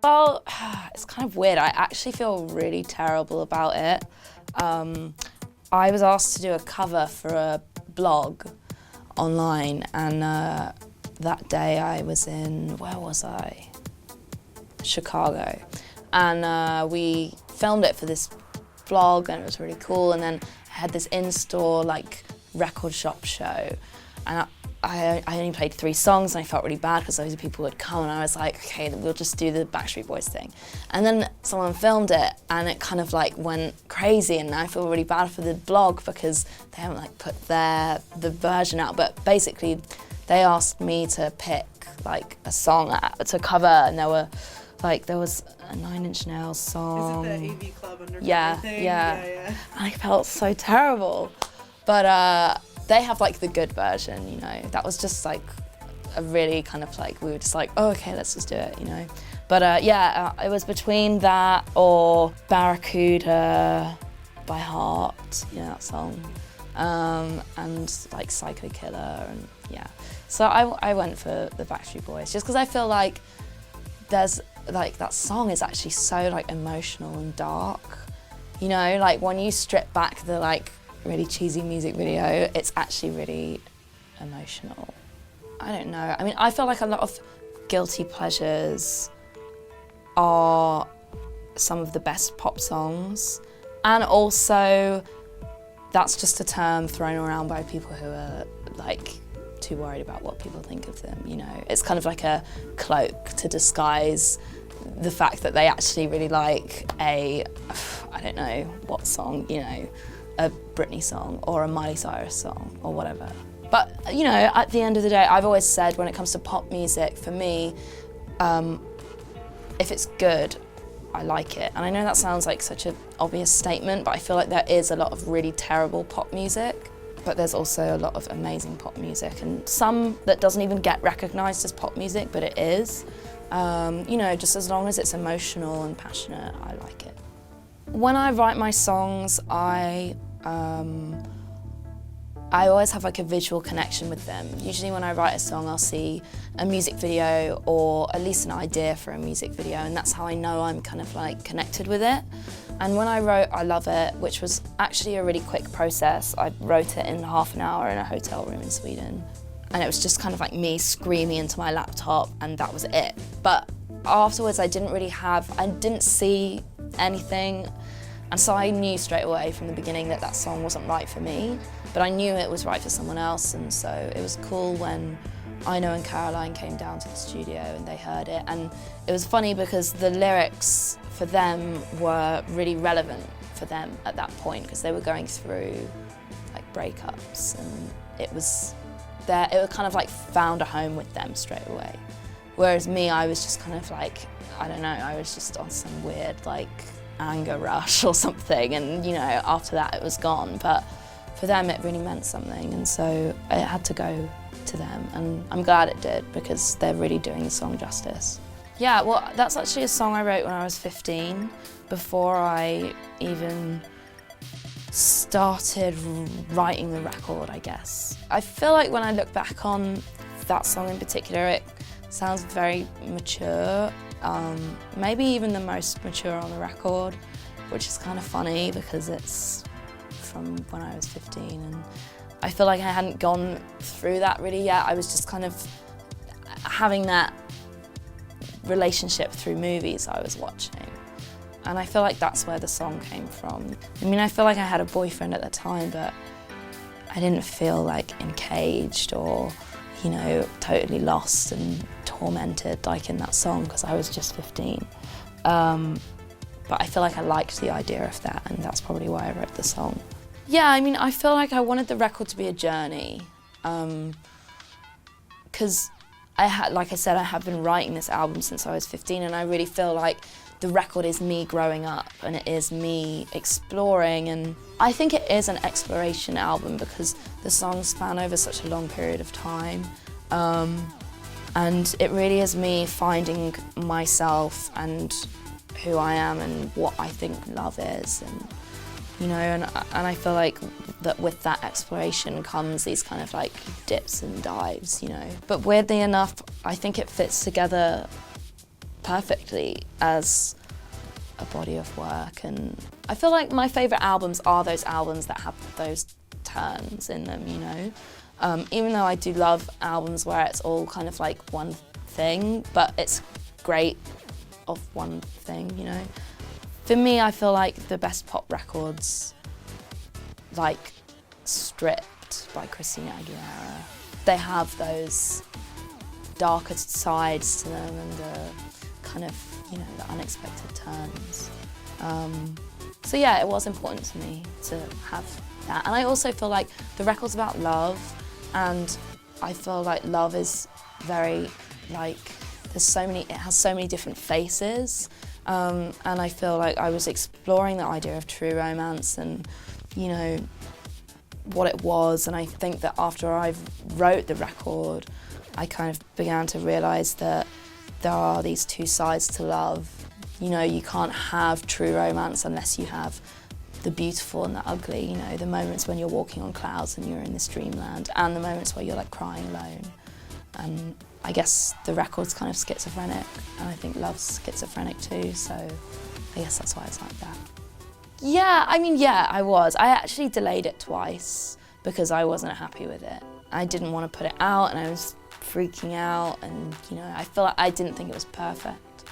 Well, it's kind of weird. I actually feel really terrible about it. I was asked to do a cover for a blog online, and that day I was in, where was I? Chicago. And we filmed it for this blog, and it was really cool. And then I had this in-store like record shop show, and I only played 3 songs, and I felt really bad because loads of people would come, and I was like, okay, we'll just do the Backstreet Boys thing. And then someone filmed it, and it kind of like went crazy, and I feel really bad for the blog because they haven't like put the version out. But basically, they asked me to pick like a song to cover, and there was a 9 Inch Nails song. Is it the AV Club Underground yeah, thing? Yeah. And I felt so terrible. But they have like the good version, you know. That was just like a really kind of like, we were just like, oh, okay, let's just do it, you know. But it was between that or Barracuda by Heart, you know, that song, and like Psycho Killer, and yeah. So I went for the Backstreet Boys just because I feel like there's like that song is actually so like emotional and dark, you know, like when you strip back the like really cheesy music video, it's actually really emotional. I don't know. I mean, I feel like a lot of guilty pleasures are some of the best pop songs, and also that's just a term thrown around by people who are like too worried about what people think of them, you know. It's kind of like a cloak to disguise the fact that they actually really like I don't know what song, you know, a Britney song or a Miley Cyrus song or whatever. But, you know, at the end of the day, I've always said when it comes to pop music, for me, if it's good, I like it. And I know that sounds like such an obvious statement, but I feel like there is a lot of really terrible pop music, but there's also a lot of amazing pop music, and some that doesn't even get recognised as pop music, but it is. You know, just as long as it's emotional and passionate, I like it. When I write my songs, I always have like a visual connection with them. Usually when I write a song, I'll see a music video or at least an idea for a music video, and that's how I know I'm kind of like connected with it. And when I wrote I Love It, which was actually a really quick process, I wrote it in half an hour in a hotel room in Sweden. And it was just kind of like me screaming into my laptop, and that was it. But afterwards I didn't see anything, and so I knew straight away from the beginning that that song wasn't right for me, but I knew it was right for someone else. And so it was cool when Icona and Caroline came down to the studio and they heard it. And it was funny because the lyrics for them were really relevant for them at that point, because they were going through like breakups, and it kind of like found a home with them straight away. Whereas me, I was just kind of like, I don't know, I was just on some weird like anger rush or something, and you know, after that it was gone. But for them it really meant something, and so it had to go to them, and I'm glad it did because they're really doing the song justice. Yeah, well, that's actually a song I wrote when I was 15, before I even started writing the record, I guess. I feel like when I look back on that song in particular, it sounds very mature, maybe even the most mature on the record, which is kind of funny because it's from when I was 15, and I feel like I hadn't gone through that really yet. I was just kind of having that relationship through movies I was watching. And I feel like that's where the song came from. I mean, I feel like I had a boyfriend at the time, but I didn't feel like encaged or, you know, totally lost and tormented like in that song, because I was just 15. But I feel like I liked the idea of that, and that's probably why I wrote the song. Yeah, I mean, I feel like I wanted the record to be a journey, because like I said, I have been writing this album since I was 15, and I really feel like the record is me growing up, and it is me exploring, and I think it is an exploration album because the songs span over such a long period of time, and it really is me finding myself and who I am and what I think love is, and you know, and I feel like that with that exploration comes these kind of like dips and dives, you know. But weirdly enough, I think it fits together perfectly as a body of work, and I feel like my favourite albums are those albums that have those turns in them, you know. Even though I do love albums where it's all kind of like one thing, but it's great of one thing, you know. For me, I feel like the best pop records, like Stripped by Christina Aguilera, they have those darker sides to them and the kind of, you know, the unexpected turns. So yeah, it was important to me to have that. And I also feel like the record's about love, and I feel like love is very, like, it has so many different faces. And I feel like I was exploring the idea of true romance and, you know, what it was. And I think that after I wrote the record, I kind of began to realise that there are these two sides to love. You know, you can't have true romance unless you have the beautiful and the ugly, you know, the moments when you're walking on clouds and you're in this dreamland, and the moments where you're like crying alone. And I guess the record's kind of schizophrenic, and I think love's schizophrenic too, so I guess that's why it's like that. Yeah, I mean, yeah, I was. I actually delayed it twice because I wasn't happy with it. I didn't want to put it out, and I was freaking out, and, you know, I feel like I didn't think it was perfect,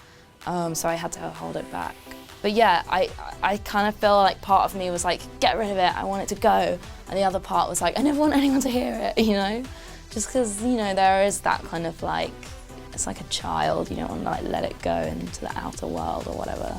so I had to hold it back. But yeah, I kind of feel like part of me was like, get rid of it, I want it to go, and the other part was like, I never want anyone to hear it, you know? Just because, you know, there is that kind of like, it's like a child, you don't want to like let it go into the outer world or whatever.